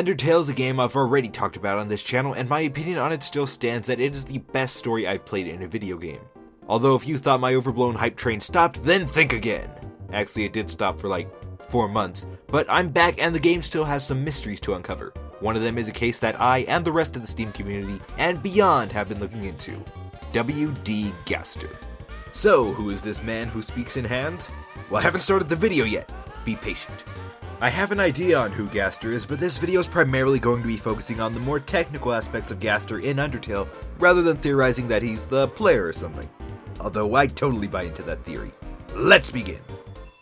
UnderTale is a game I've already talked about on this channel, and my opinion on it still stands that it is the best story I've played in a video game. Although if you thought my overblown hype train stopped, then think again. Actually, it did stop for like 4 months, but I'm back and the game still has some mysteries to uncover. One of them is a case that I and the rest of the Steam community and beyond have been looking into. W.D.Gaster. So, who is this man who speaks in hands? Well, I haven't started the video yet. Be patient. I have an idea on who Gaster is, but this video is primarily going to be focusing on the more technical aspects of Gaster in UnderTale, rather than theorizing that he's the player or something. Although I totally buy into that theory. Let's begin!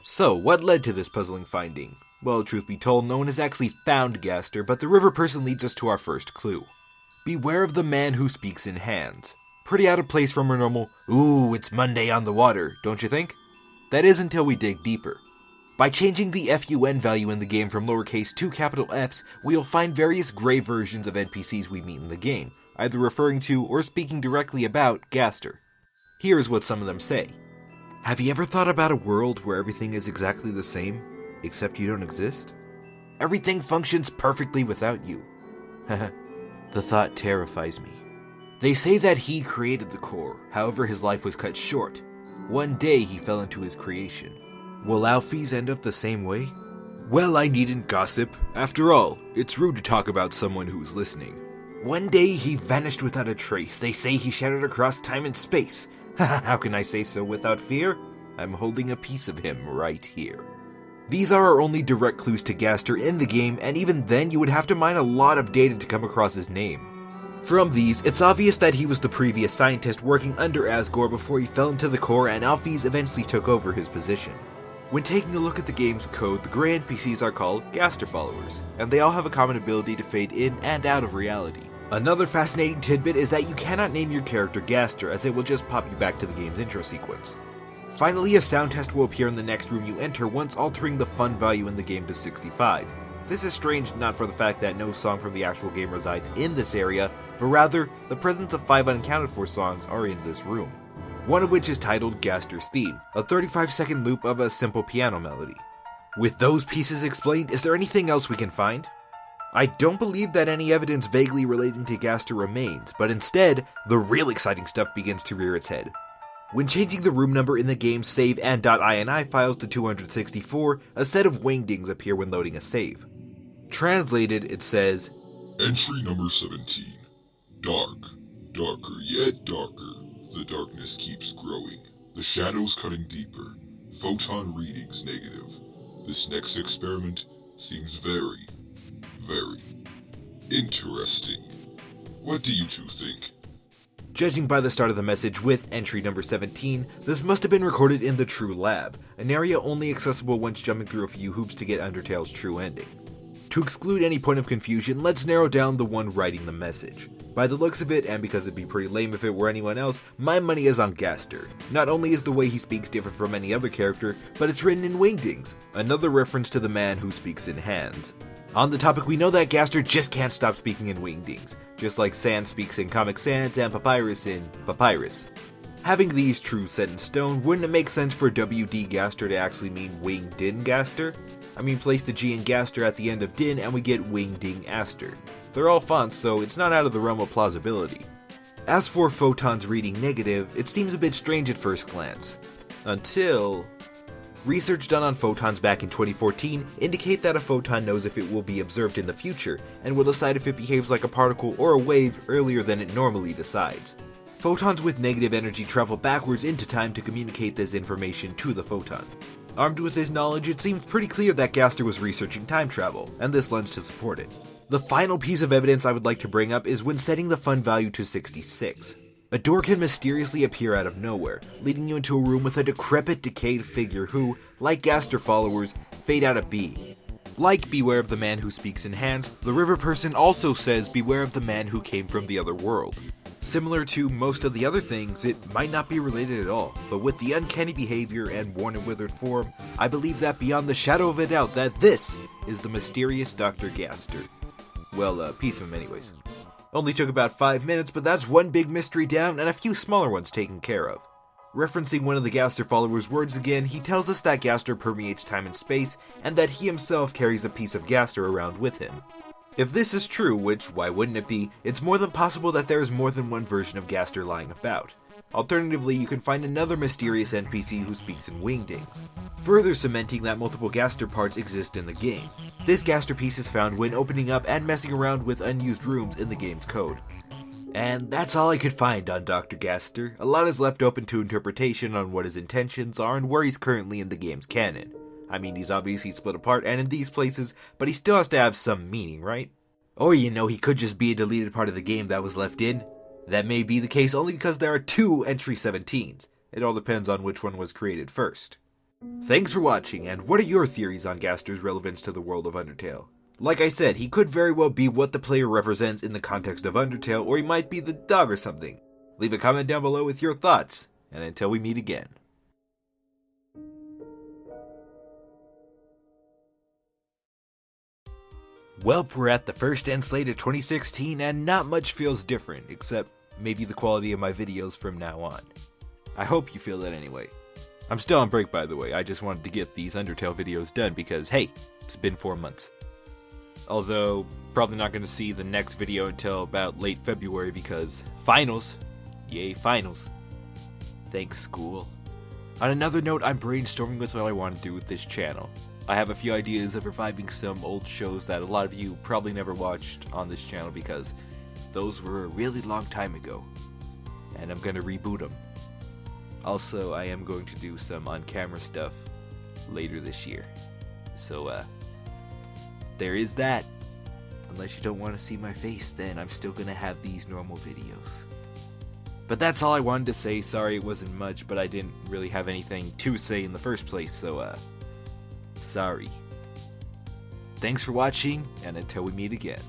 So, what led to this puzzling finding? Well, truth be told, no one has actually found Gaster, but the river person leads us to our first clue. Beware of the man who speaks in hands. Pretty out of place from our normal, ooh, it's Monday on the water, don't you think? That is until we dig deeper. By changing the FUN value in the game from lowercase to capital Fs, we'll find various gray versions of NPCs we meet in the game, either referring to or speaking directly about Gaster. Here's what some of them say. Have you ever thought about a world where everything is exactly the same, except you don't exist? Everything functions perfectly without you. The thought terrifies me. They say that he created the core, however his life was cut short. One day he fell into his creation. Will Alphys end up the same way? Well, I needn't gossip. After all, it's rude to talk about someone who's listening. One day he vanished without a trace. They say he shattered across time and space. How can I say so without fear? I'm holding a piece of him right here. These are our only direct clues to Gaster in the game, and even then you would have to mine a lot of data to come across his name. From these, it's obvious that he was the previous scientist working under Asgore before he fell into the core and Alphys eventually took over his position. When taking a look at the game's code, the gray NPCs are called Gaster followers, and they all have a common ability to fade in and out of reality. Another fascinating tidbit is that you cannot name your character Gaster, as it will just pop you back to the game's intro sequence. Finally, a sound test will appear in the next room you enter once altering the fun value in the game to 65. This is strange not for the fact that no song from the actual game resides in this area, but rather the presence of 5 unaccounted for songs are in this room. One of which is titled Gaster's Theme, a 35-second loop of a simple piano melody. With those pieces explained, is there anything else we can find? I don't believe that any evidence vaguely relating to Gaster remains, but instead, the real exciting stuff begins to rear its head. When changing the room number in the game's save and .ini files to 264, a set of wingdings appear when loading a save. Translated, it says, Entry number 17. Dark. Darker, yet darker. The darkness keeps growing. The shadows cutting deeper. Photon readings negative. This next experiment seems very interesting. What do you two think? Judging by the start of the message with entry number 17, this must have been recorded in the True Lab, an area only accessible once jumping through a few hoops to get UnderTale's true ending. To exclude any point of confusion, let's narrow down the one writing the message. By the looks of it, and because it'd be pretty lame if it were anyone else, my money is on Gaster. Not only is the way he speaks different from any other character, but it's written in wingdings, another reference to the man who speaks in hands. On the topic, we know that Gaster just can't stop speaking in wingdings, just like Sans speaks in Comic Sans and Papyrus in Papyrus. Having these truths set in stone, wouldn't it make sense for W.D.Gaster to actually mean Wingdin-Gaster? I mean, place the G in Gaster at the end of Din and we get Wingding-Aster. They're all fonts, so it's not out of the realm of plausibility. As for photons reading negative, it seems a bit strange at first glance. Until... Research done on photons back in 2014 indicate that a photon knows if it will be observed in the future, and will decide if it behaves like a particle or a wave earlier than it normally decides. Photons with negative energy travel backwards into time to communicate this information to the photon. Armed with this knowledge, it seems pretty clear that Gaster was researching time travel, and this lends to support it. The final piece of evidence I would like to bring up is when setting the fun value to 66. A door can mysteriously appear out of nowhere, leading you into a room with a decrepit, decayed figure who, like Gaster followers, fade out at B. Like Beware of the Man Who Speaks in Hands, the river person also says beware of the man who came from the other world. Similar to most of the other things, it might not be related at all, but with the uncanny behavior and worn and withered form, I believe that beyond the shadow of a doubt that this is the mysterious Dr. Gaster. Well, a piece of him anyways. Only took about 5 minutes, but that's one big mystery down and a few smaller ones taken care of. Referencing one of the Gaster followers' words again, he tells us that Gaster permeates time and space, and that he himself carries a piece of Gaster around with him. If this is true, which why wouldn't it be, it's more than possible that there is more than one version of Gaster lying about. Alternatively, you can find another mysterious NPC who speaks in wingdings, further cementing that multiple Gaster parts exist in the game. This Gaster piece is found when opening up and messing around with unused rooms in the game's code. And that's all I could find on Dr. Gaster. A lot is left open to interpretation on what his intentions are and where he's currently in the game's canon. I mean, he's obviously split apart and in these places, but he still has to have some meaning, right? Or he could just be a deleted part of the game that was left in. That may be the case only because there are two entry 17s. It all depends on which one was created first. Thanks for watching, and what are your theories on Gaster's relevance to the world of UnderTale? Like I said, he could very well be what the player represents in the context of UnderTale, or he might be the dog or something. Leave a comment down below with your thoughts, and until we meet again. Welp, we're at the first end slate of 2016, and not much feels different, except maybe the quality of my videos from now on. I hope you feel that anyway. I'm still on break, by the way. I just wanted to get these UnderTale videos done because, hey, it's been 4 months. Although, probably not going to see the next video until about late February because finals. Yay, finals. Thanks, school. On another note, I'm brainstorming with what I want to do with this channel. I have a few ideas of reviving some old shows that a lot of you probably never watched on this channel because those were a really long time ago. And I'm going to reboot them. Also, I am going to do some on-camera stuff later this year. So, there is that. Unless you don't want to see my face, then I'm still going to have these normal videos. But that's all I wanted to say. Sorry it wasn't much, but I didn't really have anything to say in the first place, so, sorry. Thanks for watching, and until we meet again.